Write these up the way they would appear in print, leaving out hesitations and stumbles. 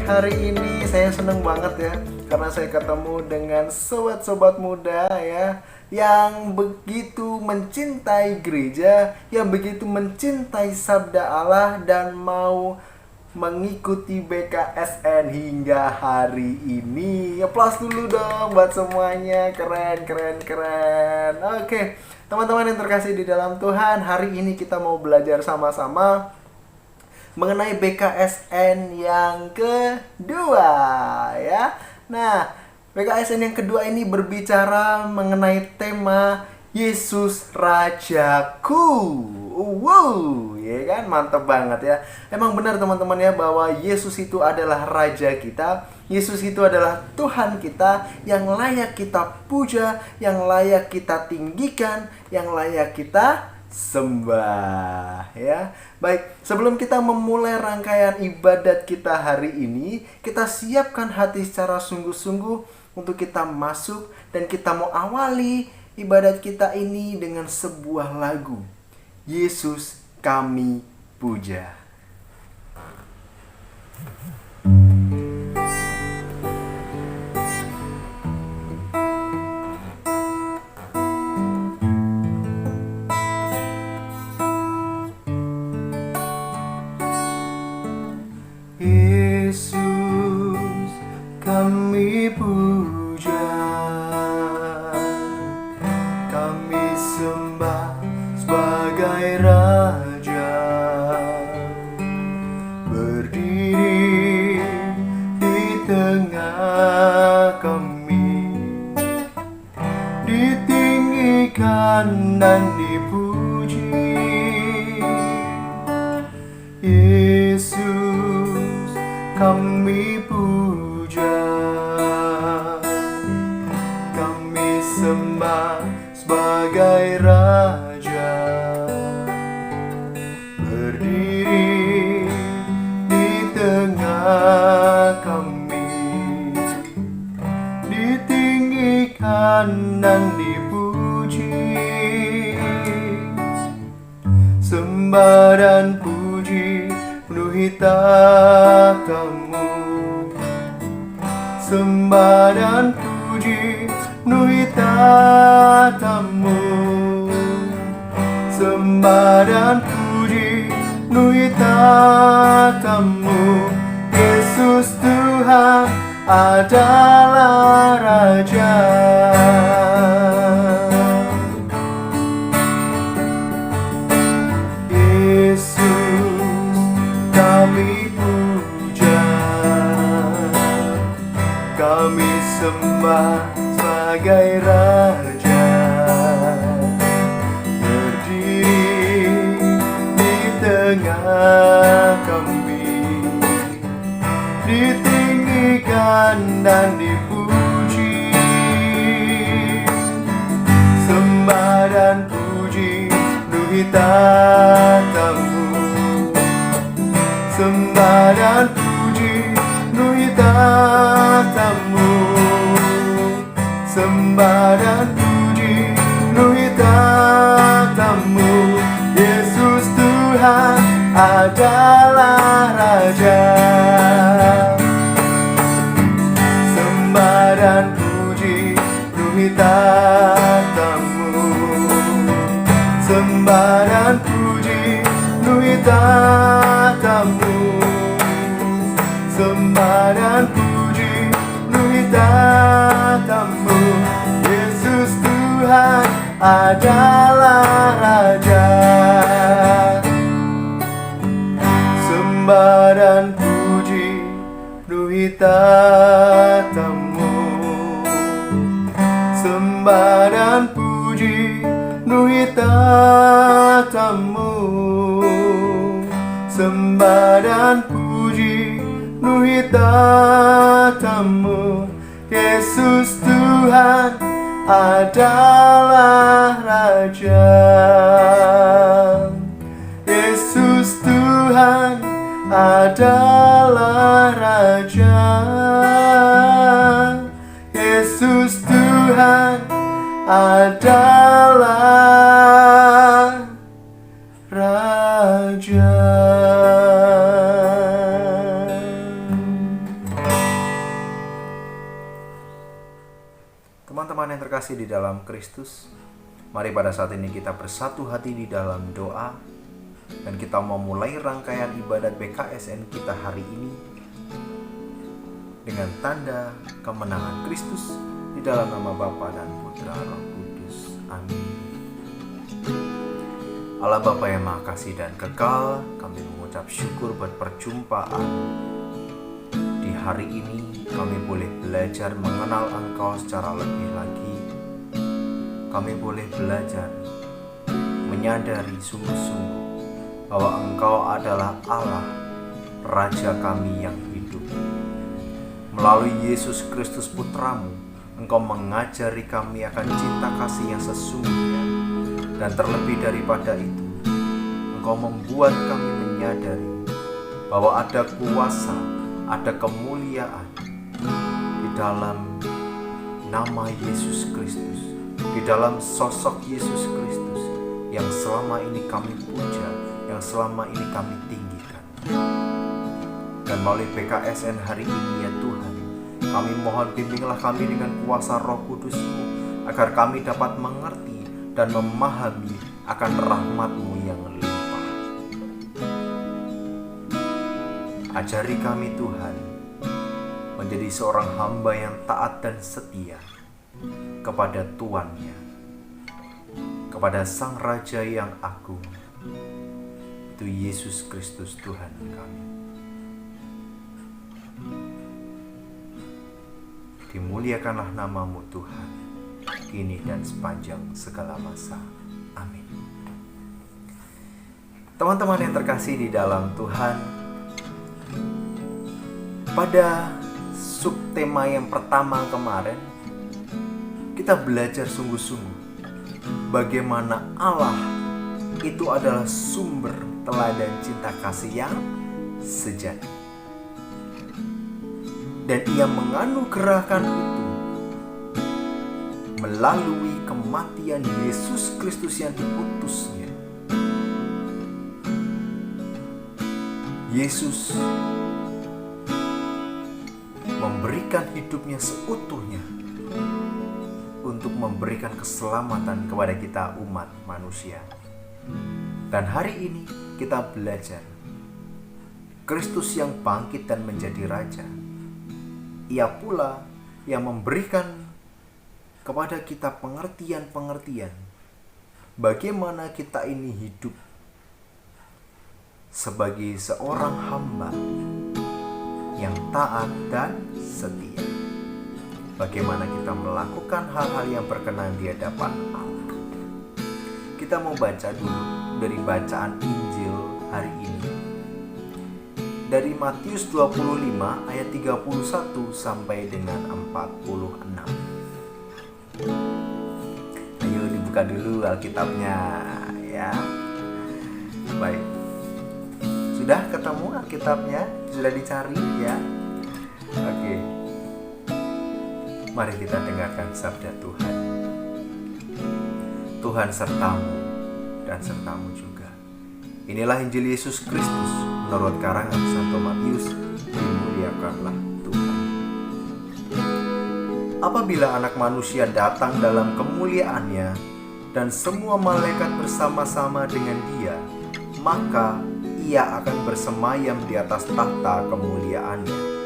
hari ini saya seneng banget ya karena saya ketemu dengan sobat-sobat muda ya yang begitu mencintai gereja, yang begitu mencintai sabda Allah dan mau mengikuti BKSN hingga hari ini. Aplaus dulu dong buat semuanya, keren keren keren. Oke, teman-teman yang terkasih di dalam Tuhan, hari ini kita mau belajar sama-sama mengenai BKSN yang kedua ya. Nah, BKSN yang kedua ini berbicara mengenai tema Yesus Rajaku. Wow, ya kan, mantap banget ya. Emang benar teman-teman ya bahwa Yesus itu adalah Raja kita. Yesus itu adalah Tuhan kita yang layak kita puja, yang layak kita tinggikan, yang layak kita sembah ya. Baik, sebelum kita memulai rangkaian ibadat kita hari ini, kita siapkan hati secara sungguh-sungguh untuk kita masuk dan kita mau awali ibadat kita ini dengan sebuah lagu. Yesus kami puja. Yesus kami puja, kami sembah sebagai Raja, berdiri di tengah kami, ditinggikan dan dipuji. Yesus kami puja, kami sembah sebagai Raja, berdiri di tengah kami, ditinggikan dan dipuji. Sembah dan puji penuhi tatamu, sembah dan puji penuhi tatamu, sembah dan puji penuhi tatamu. Yesus Tuhan adalah Raja. Yesus kami puja, kami sembah sebagai Raja, berdiri di tengah kami, ditinggikan dan dipuji. Sembah dan puji penuhi tatamu, sembah dan puji penuhi tatamu, sembah dan puji penuhi tatamu. Yesus Tuhan adalah Raja. Sembah dan puji penuhi tatamu, sembah dan puji penuhi tatamu, sembah dan puji penuhi tatamu. Yesus Tuhan adalah Raja. Sembah dan puji penuhi tatamu, sembah dan puji penuhi tatamu, sembah dan puji penuhi tatamu. Yesus Tuhan adalah Raja. Yesus Tuhan adalah Raja. Yesus Tuhan adalah Raja. terkasih di dalam Kristus, mari pada saat ini kita bersatu hati di dalam doa, dan kita mau mulai rangkaian ibadat BKSN kita hari ini dengan tanda kemenangan Kristus di dalam nama Bapa dan Putra Roh Kudus. Amin. Allah Bapa yang Maha Kasih dan Kekal, kami mengucap syukur buat perjumpaan di hari ini. Kami boleh belajar mengenal Engkau secara lebih lagi. Kami boleh belajar menyadari sungguh-sungguh bahwa Engkau adalah Allah, Raja kami yang hidup. Melalui Yesus Kristus Putramu, Engkau mengajari kami akan cinta kasih yang sesungguhnya. Dan terlebih daripada itu, Engkau membuat kami menyadari bahwa ada kuasa, ada kemuliaan di dalam nama Yesus Kristus, di dalam sosok Yesus Kristus yang selama ini kami puja, yang selama ini kami tinggikan. Dan melalui BKSN hari ini ya Tuhan, kami mohon bimbinglah kami dengan kuasa Roh Kudus-Mu, agar kami dapat mengerti dan memahami akan rahmat-Mu yang limpah. Ajari kami Tuhan menjadi seorang hamba yang taat dan setia kepada Tuannya, kepada Sang Raja yang agung, itu Yesus Kristus Tuhan kami. Dimuliakanlah nama-Mu Tuhan, kini dan sepanjang segala masa. Amin. Teman-teman yang terkasih di dalam Tuhan, pada subtema yang pertama kemarin, kita belajar sungguh-sungguh bagaimana Allah itu adalah sumber teladan cinta kasih yang sejati. Dan Ia menganugerahkan itu melalui kematian Yesus Kristus yang diutusnya. Yesus memberikan hidupnya seutuhnya untuk memberikan keselamatan kepada kita umat manusia. Dan hari ini kita belajar Kristus yang bangkit dan menjadi Raja. Ia pula yang memberikan kepada kita pengertian-pengertian bagaimana kita ini hidup sebagai seorang hamba yang taat dan setia. Bagaimana kita melakukan hal-hal yang berkenan di hadapan Allah. Kita mau baca dulu dari bacaan Injil hari ini, dari Matius 25 ayat 31 sampai dengan 46. Ayo dibuka dulu Alkitabnya ya. Baik. Sudah ketemu Alkitabnya? Sudah dicari ya? Oke. Mari kita dengarkan sabda Tuhan. Tuhan sertamu dan sertamu juga. Inilah Injil Yesus Kristus menurut karangan Santo Matius. Dimuliakanlah Tuhan. Apabila Anak Manusia datang dalam kemuliaannya dan semua malaikat bersama-sama dengan Dia, maka Ia akan bersemayam di atas tahta kemuliaannya.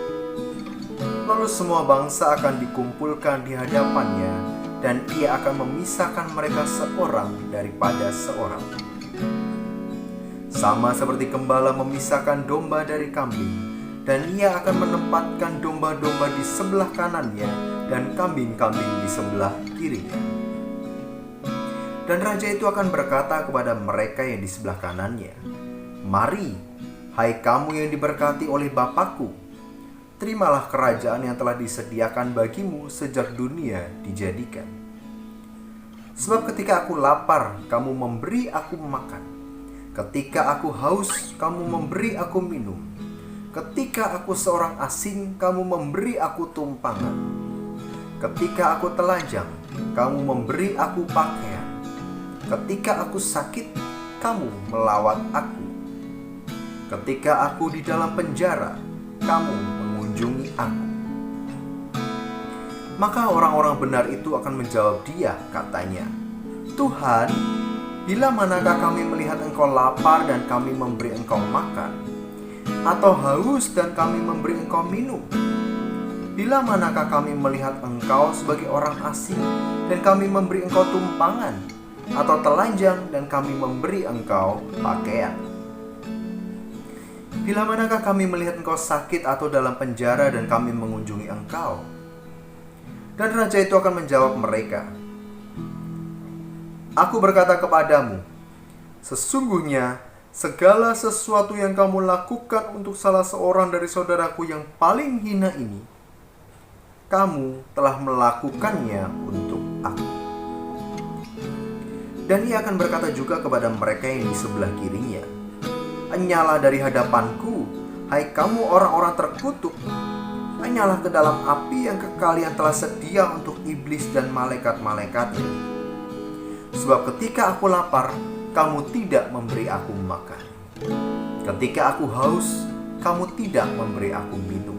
Lalu semua bangsa akan dikumpulkan di hadapannya, dan Ia akan memisahkan mereka seorang daripada seorang. Sama seperti gembala memisahkan domba dari kambing, dan Ia akan menempatkan domba-domba di sebelah kanannya dan kambing-kambing di sebelah kirinya. Dan Raja itu akan berkata kepada mereka yang di sebelah kanannya, "Mari, hai kamu yang diberkati oleh Bapa-Ku, terimalah kerajaan yang telah disediakan bagimu sejak dunia dijadikan. Sebab ketika aku lapar, kamu memberi aku makan. Ketika aku haus, kamu memberi aku minum. Ketika aku seorang asing, kamu memberi aku tumpangan. Ketika aku telanjang, kamu memberi aku pakaian. Ketika aku sakit, kamu melawat aku. Ketika aku di dalam penjara, kamu mengunjungi aku." Maka orang-orang benar itu akan menjawab dia, katanya, Tuhan, bila manakah kami melihat engkau lapar dan kami memberi engkau makan, atau haus dan kami memberi engkau minum? Bila manakah kami melihat engkau sebagai orang asing dan kami memberi engkau tumpangan, atau telanjang dan kami memberi engkau pakaian? Bila manakah kami melihat engkau sakit atau dalam penjara dan kami mengunjungi engkau? Dan raja itu akan menjawab mereka, Aku berkata kepadamu, sesungguhnya segala sesuatu yang kamu lakukan untuk salah seorang dari saudaraku yang paling hina ini, kamu telah melakukannya untuk aku. Dan ia akan berkata juga kepada mereka yang di sebelah kirinya, Enyalah dari hadapanku, hai kamu orang-orang terkutuk. Enyalah ke dalam api yang kekal yang telah sedia untuk iblis dan malaikat-malaikatnya. Sebab ketika aku lapar, kamu tidak memberi aku makan. Ketika aku haus, kamu tidak memberi aku minum.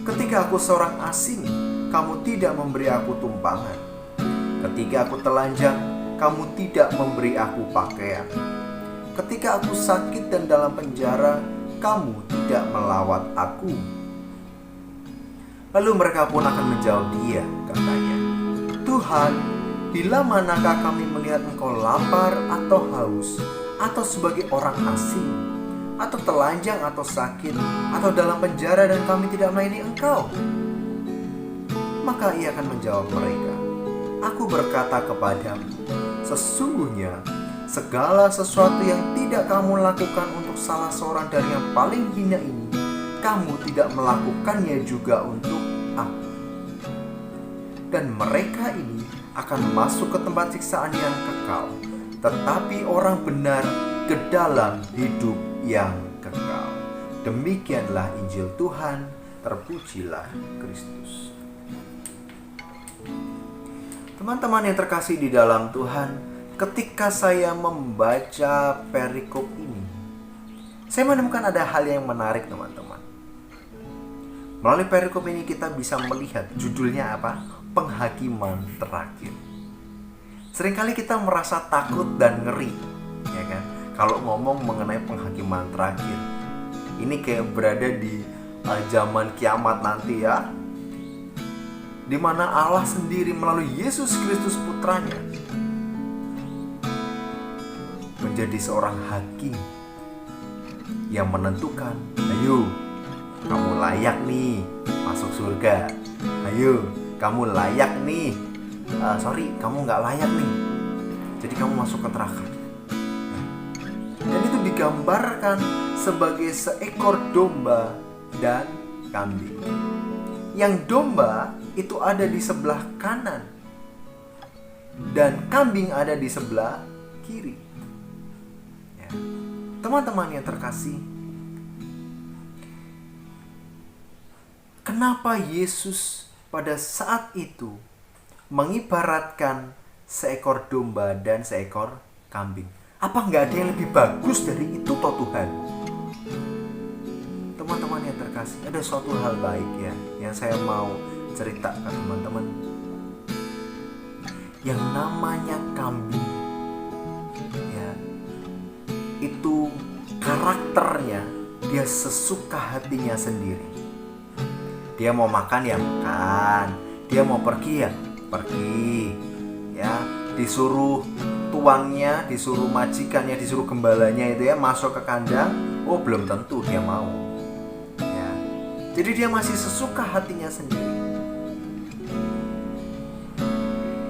Ketika aku seorang asing, kamu tidak memberi aku tumpangan. Ketika aku telanjang, kamu tidak memberi aku pakaian. Ketika aku sakit dan dalam penjara, kamu tidak melawat aku. Lalu mereka pun akan menjawab dia, katanya, Tuhan, bila manakah kami melihat engkau lapar atau haus, atau sebagai orang asing, atau telanjang atau sakit, atau dalam penjara dan kami tidak melayani engkau? Maka ia akan menjawab mereka, Aku berkata kepadamu, sesungguhnya segala sesuatu yang tidak kamu lakukan untuk salah seorang dari yang paling hina ini, kamu tidak melakukannya juga untuk aku. Dan mereka ini akan masuk ke tempat siksaan yang kekal, tetapi orang benar ke dalam hidup yang kekal. Demikianlah Injil Tuhan, terpujilah Kristus. Teman-teman yang terkasih di dalam Tuhan, ketika saya membaca perikop ini, saya menemukan ada hal yang menarik, teman-teman. Melalui perikop ini kita bisa melihat judulnya apa? Penghakiman terakhir. Seringkali kita merasa takut dan ngeri, ya kan? Kalau ngomong mengenai penghakiman terakhir, ini kayak berada di zaman kiamat nanti ya, di mana Allah sendiri melalui Yesus Kristus putranya menjadi seorang hakim yang menentukan, ayo kamu layak nih masuk surga, ayo kamu layak nih, kamu nggak layak nih, jadi kamu masuk ke neraka. Dan itu digambarkan sebagai seekor domba dan kambing. Yang domba itu ada di sebelah kanan dan kambing ada di sebelah kiri. Ya. Teman-teman yang terkasih, kenapa Yesus pada saat itu mengibaratkan seekor domba dan seekor kambing? Apa nggak ada yang lebih bagus dari itu toh Tuhan? Teman-teman yang terkasih, ada suatu hal baik ya yang saya mau cerita ke teman-teman. Yang namanya kambing ya, itu karakternya dia sesuka hatinya sendiri. Dia mau makan ya makan, dia mau pergi ya pergi, ya disuruh tuannya, disuruh majikannya, disuruh gembalanya itu ya masuk ke kandang, oh belum tentu dia mau. Ya, jadi dia masih sesuka hatinya sendiri.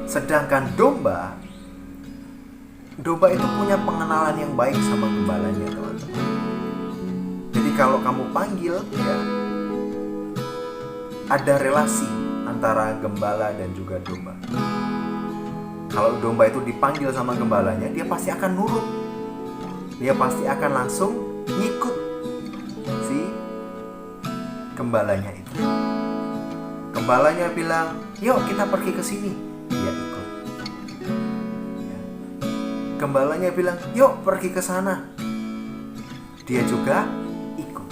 Sedangkan domba itu punya pengenalan yang baik sama gembalanya, teman-teman. Jadi kalau kamu panggil ya, ada relasi antara gembala dan juga domba. Kalau domba itu dipanggil sama gembalanya, dia pasti akan nurut. Dia pasti akan langsung ngikut si gembalanya itu. Gembalanya bilang, "Yuk kita pergi ke sini." Dia ikut. Ya. Gembalanya bilang, "Yuk pergi ke sana." Dia juga ikut.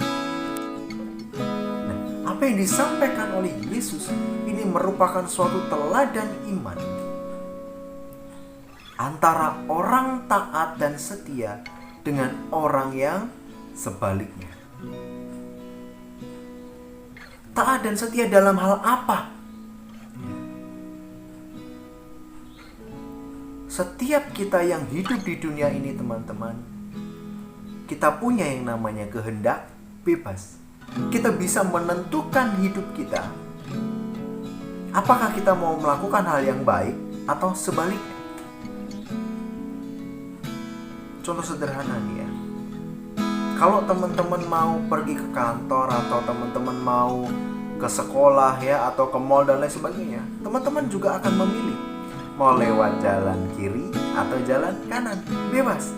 Nah, Apa yang disampaikan oleh Yesus ini merupakan suatu teladan iman antara orang taat dan setia dengan orang yang sebaliknya. Taat dan setia dalam hal apa? Setiap kita yang hidup di dunia ini, teman-teman, kita punya yang namanya kehendak bebas. Kita bisa menentukan hidup kita. Apakah kita mau melakukan hal yang baik atau sebaliknya? Contoh sederhana nih ya. Kalau teman-teman mau pergi ke kantor atau teman-teman mau ke sekolah ya, atau ke mall dan lain sebagainya, teman-teman juga akan memilih mau lewat jalan kiri atau jalan kanan, bebas.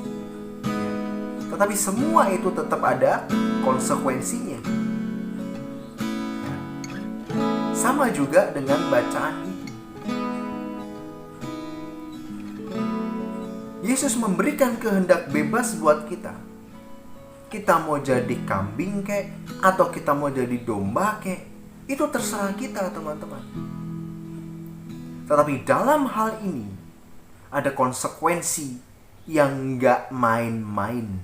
Tetapi semua itu tetap ada konsekuensinya. Sama juga dengan bacaan ini. Yesus memberikan kehendak bebas buat kita. Kita mau jadi kambing kek, atau kita mau jadi domba kek, itu terserah kita, teman-teman. Tetapi dalam hal ini ada konsekuensi yang gak main-main.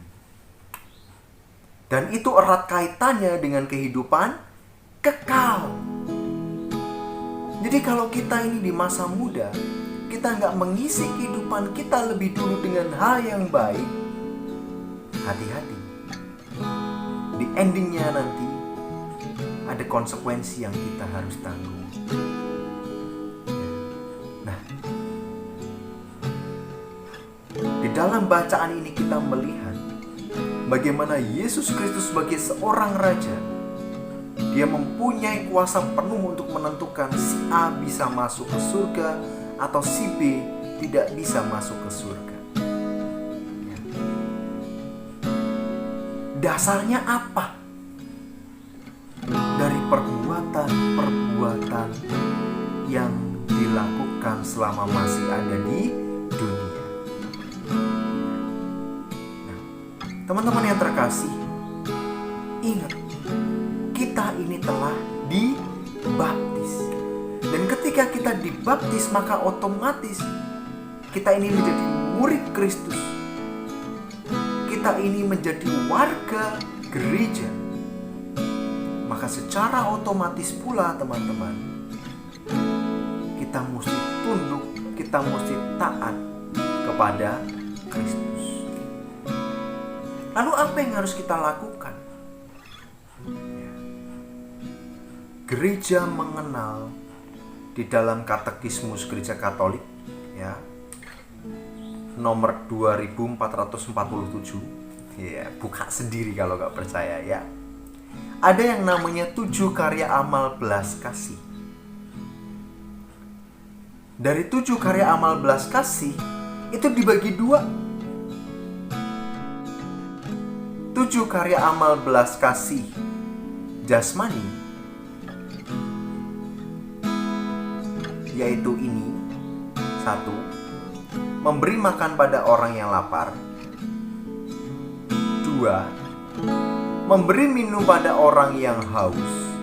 Dan itu erat kaitannya dengan kehidupan kekal. Jadi kalau kita ini di masa muda, kita gak mengisi kehidupan kita lebih dulu dengan hal yang baik, hati-hati. Di endingnya nanti ada konsekuensi yang kita harus tanggung. Di dalam bacaan ini kita melihat bagaimana Yesus Kristus sebagai seorang raja, dia mempunyai kuasa penuh untuk menentukan si A bisa masuk ke surga atau si B tidak bisa masuk ke surga. Dasarnya apa? Dari perbuatan-perbuatan yang dilakukan selama masih ada di dunia. Teman-teman yang terkasih, ingat, kita ini telah dibaptis. Dan ketika kita dibaptis, maka otomatis kita ini menjadi murid Kristus. Kita ini menjadi warga gereja. Maka secara otomatis pula, teman-teman, kita mesti tunduk, kita mesti taat kepada Kristus. Lalu apa yang harus kita lakukan? Gereja mengenal di dalam Katekismus Gereja Katolik ya, nomor 2447. Ya, buka sendiri kalau nggak percaya ya. Ada yang namanya 7 karya amal belas kasih. Dari 7 karya amal belas kasih itu dibagi 2. 7 karya amal belas kasih jasmani, yaitu ini: 1. Memberi makan pada orang yang lapar. 2. Memberi minum pada orang yang haus.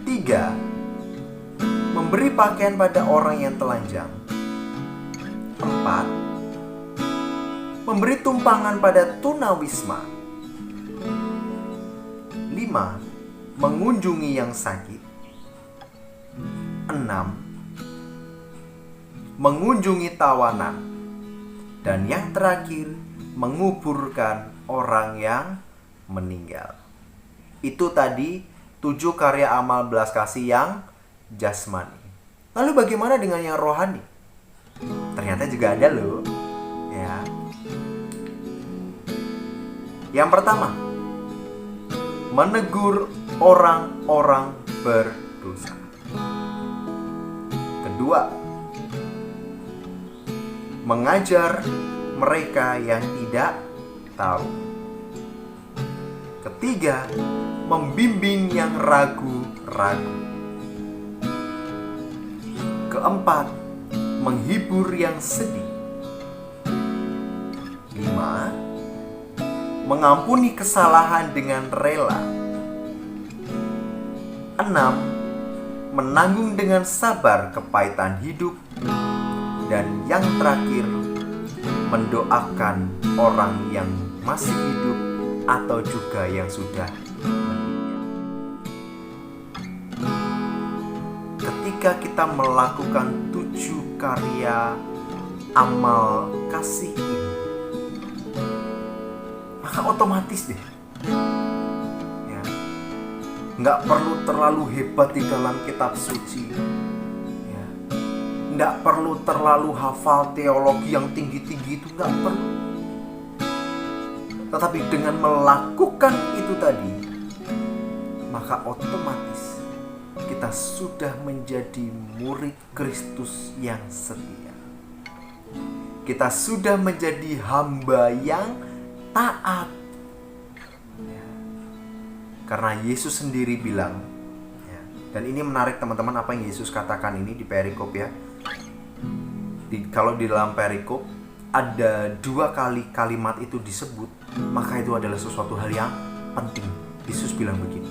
3. Memberi pakaian pada orang yang telanjang. 4. Memberi tumpangan pada tunawisma. 5. Mengunjungi yang sakit. 6. Mengunjungi tawanan. Dan yang terakhir, menguburkan orang yang meninggal. Itu tadi 7 karya amal belas kasih yang jasmani. Lalu bagaimana dengan yang rohani? Ternyata juga ada loh. Ya. Yang pertama, menegur orang-orang berdosa. Kedua, mengajar mereka yang tidak tahu. Ketiga, membimbing yang ragu-ragu. Keempat, menghibur yang sedih. 5. Mengampuni kesalahan dengan rela. 6. Menanggung dengan sabar kepahitan hidup. Dan yang terakhir, mendoakan orang yang masih hidup atau juga yang sudah meninggal. Ketika kita melakukan 7 karya amal kasih ini, maka otomatis deh, ya, nggak perlu terlalu hebat di dalam kitab suci, ya, nggak perlu terlalu hafal teologi yang tinggi-tinggi, itu nggak perlu. Tetapi dengan melakukan itu tadi, maka otomatis kita sudah menjadi murid Kristus yang setia. Kita sudah menjadi hamba yang taat. Ya. Karena Yesus sendiri bilang, ya, dan ini menarik teman-teman apa yang Yesus katakan ini di perikop ya. Kalau di dalam perikop ada 2 kali kalimat itu disebut, maka itu adalah sesuatu hal yang penting. Yesus bilang begini,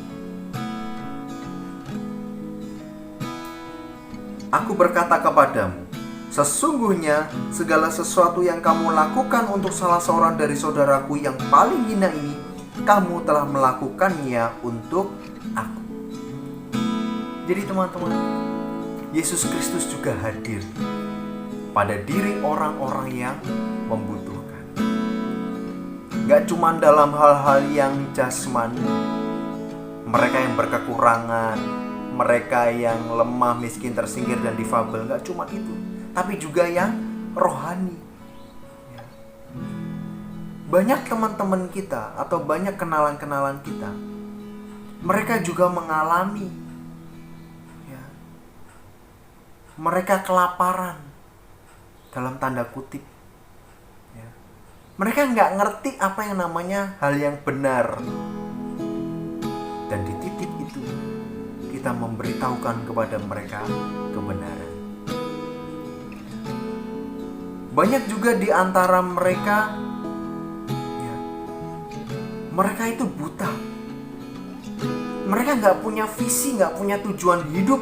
Aku berkata kepadamu, sesungguhnya segala sesuatu yang kamu lakukan untuk salah seorang dari saudaraku yang paling hina ini, kamu telah melakukannya untuk aku. Jadi teman-teman, Yesus Kristus juga hadir pada diri orang-orang yang membutuhkan. Gak cuma dalam hal-hal yang jasmani, mereka yang berkekurangan, mereka yang lemah, miskin, tersingkir, dan difabel. Gak cuma itu, tapi juga yang rohani. Banyak teman-teman kita atau banyak kenalan-kenalan kita, mereka juga mengalami, ya, mereka kelaparan dalam tanda kutip. Ya. Mereka nggak ngerti apa yang namanya hal yang benar. Dan di titik itu kita memberitahukan kepada mereka kebenaran. Banyak juga di antara mereka, ya, mereka itu buta. Mereka nggak punya visi, nggak punya tujuan hidup.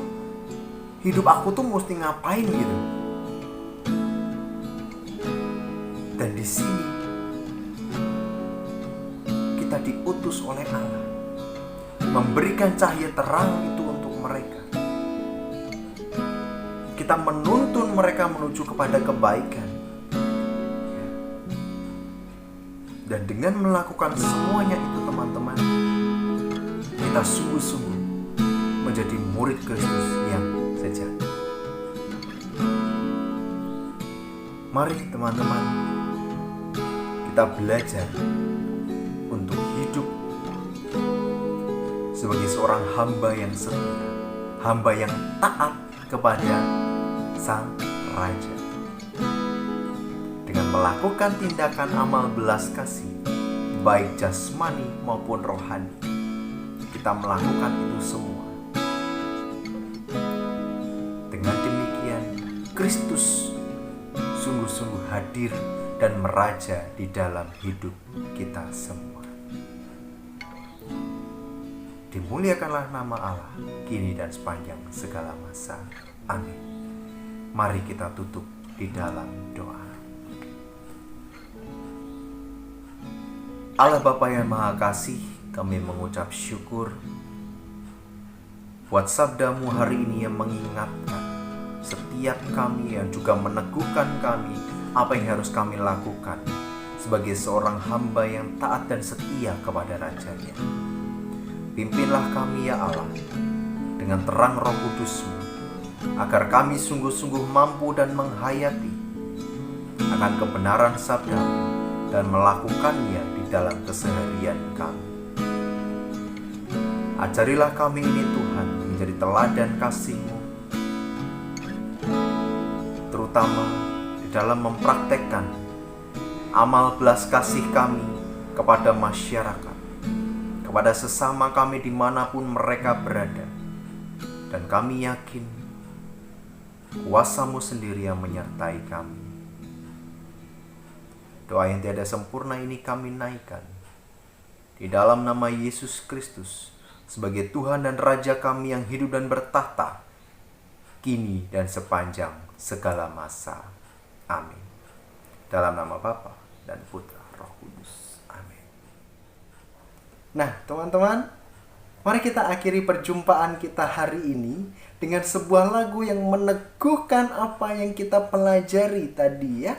Hidup aku tuh mesti ngapain gitu. Dan di sini kita diutus oleh Allah memberikan cahaya terang itu untuk mereka. Kita menuntun mereka menuju kepada kebaikan. Dan dengan melakukan semuanya itu teman-teman, kita sungguh-sungguh menjadi murid Kristus yang sejati. Mari teman-teman, kita belajar untuk hidup sebagai seorang hamba yang setia, hamba yang taat kepada Sang Raja. Dengan melakukan tindakan amal belas kasih, baik jasmani maupun rohani, kita melakukan itu semua. Dengan demikian, Kristus sungguh-sungguh hadir dan meraja di dalam hidup kita semua. Dimuliakanlah nama Allah, kini dan sepanjang segala masa. Amin. Mari kita tutup di dalam doa. Allah Bapa yang Maha Kasih, kami mengucap syukur buat sabdamu hari ini yang mengingatkan setiap kami, yang juga meneguhkan kami apa yang harus kami lakukan sebagai seorang hamba yang taat dan setia kepada Raja-Nya. Pimpinlah kami ya Allah dengan terang Roh Kudus-Mu, agar kami sungguh-sungguh mampu dan menghayati akan kebenaran sabda-Mu dan melakukannya di dalam keseharian kami. Ajarilah kami ini Tuhan menjadi teladan kasih-Mu, terutama di dalam mempraktekkan amal belas kasih kami kepada masyarakat, kepada sesama kami dimanapun mereka berada. Dan kami yakin kuasa-Mu sendiri yang menyertai kami. Doa yang tiada sempurna ini kami naikkan di dalam nama Yesus Kristus, sebagai Tuhan dan Raja kami yang hidup dan bertahta, kini dan sepanjang segala masa. Amin. Dalam nama Bapa dan Putra Roh Kudus. Amin. Nah, teman-teman, mari kita akhiri perjumpaan kita hari ini dengan sebuah lagu yang meneguhkan apa yang kita pelajari tadi ya.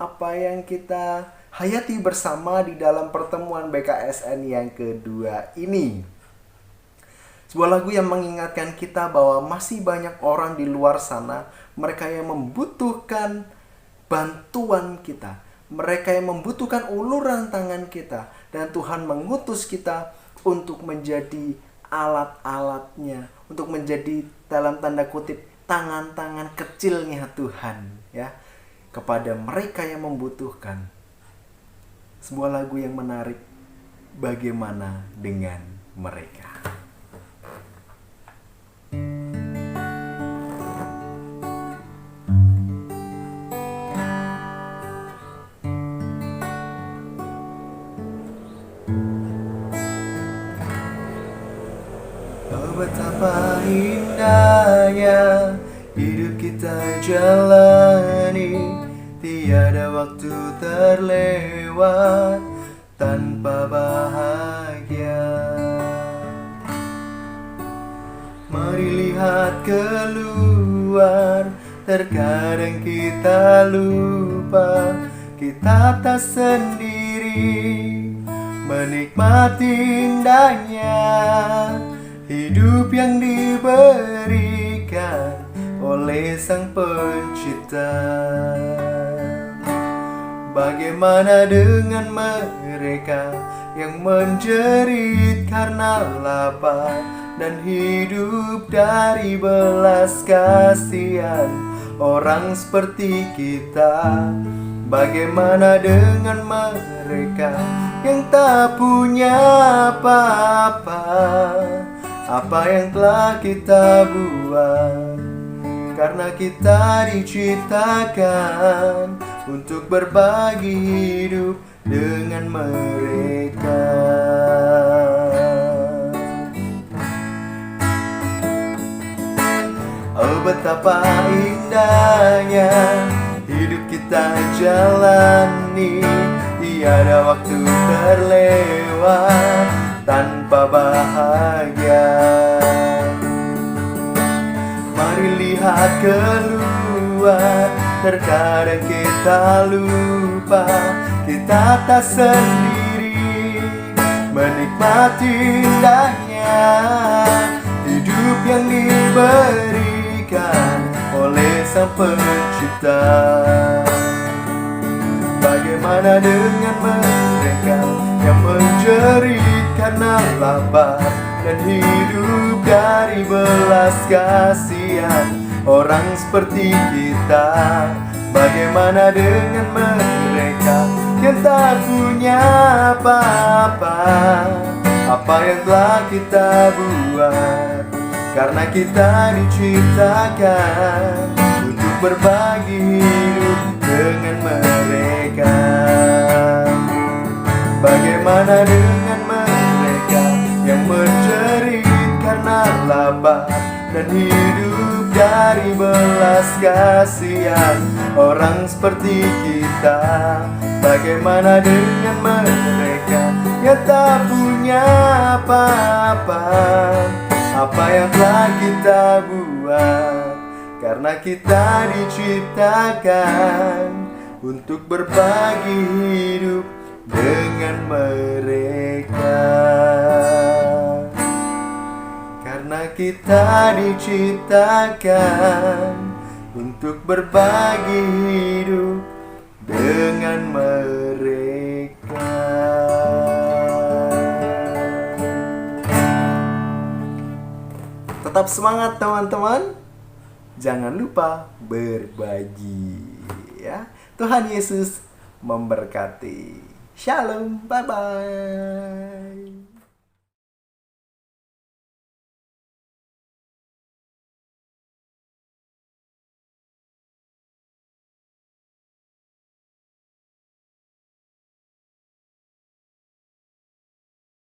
Apa yang kita hayati bersama di dalam pertemuan BKSN yang kedua ini. Sebuah lagu yang mengingatkan kita bahwa masih banyak orang di luar sana, mereka yang membutuhkan bantuan kita, mereka yang membutuhkan uluran tangan kita, dan Tuhan mengutus kita untuk menjadi alat-alatnya, untuk menjadi dalam tanda kutip tangan-tangan kecilnya Tuhan ya, kepada mereka yang membutuhkan. Sebuah lagu yang menarik, bagaimana dengan mereka? Oh, betapa indahnya hidup kita jalani, tiada waktu terlewat tanpa bahagia. Mari lihat keluar, terkadang kita lupa kita tak sendiri, menikmati indahnya hidup yang diberikan oleh Sang Pencipta. Bagaimana dengan mereka yang menjerit karena lapar dan hidup dari belas kasihan orang seperti kita? Bagaimana dengan mereka yang tak punya apa-apa? Apa yang telah kita buat? Karena kita diciptakan untuk berbagi hidup dengan mereka. Oh, betapa indahnya hidup kita jalani, tiada waktu terlewat tanpa bahagia. Mari lihat keluar, terkadang kita lupa kita tak sendiri, menikmati indahnya hidup yang diberikan oleh Sang Pencipta. Bagaimana dengan mereka yang menjerit karena lapar dan hidup dari belas kasihan orang seperti kita? Bagaimana dengan mereka yang tak punya apa-apa? Apa yang telah kita buat? Karena kita diciptakan untuk berbagi hidup dengan mereka. Bagaimana dengan mereka yang menjerit karena lapar dan hidup dari belas kasihan orang seperti kita? Bagaimana dengan mereka yang tak punya apa-apa? Apa yang telah kita buat? Karena kita diciptakan untuk berbagi hidup dengan mereka. Karena kita diciptakan untuk berbagi hidup dengan mereka. Tetap semangat teman-teman. Jangan lupa berbagi ya. Tuhan Yesus memberkati. Shalom, bye bye.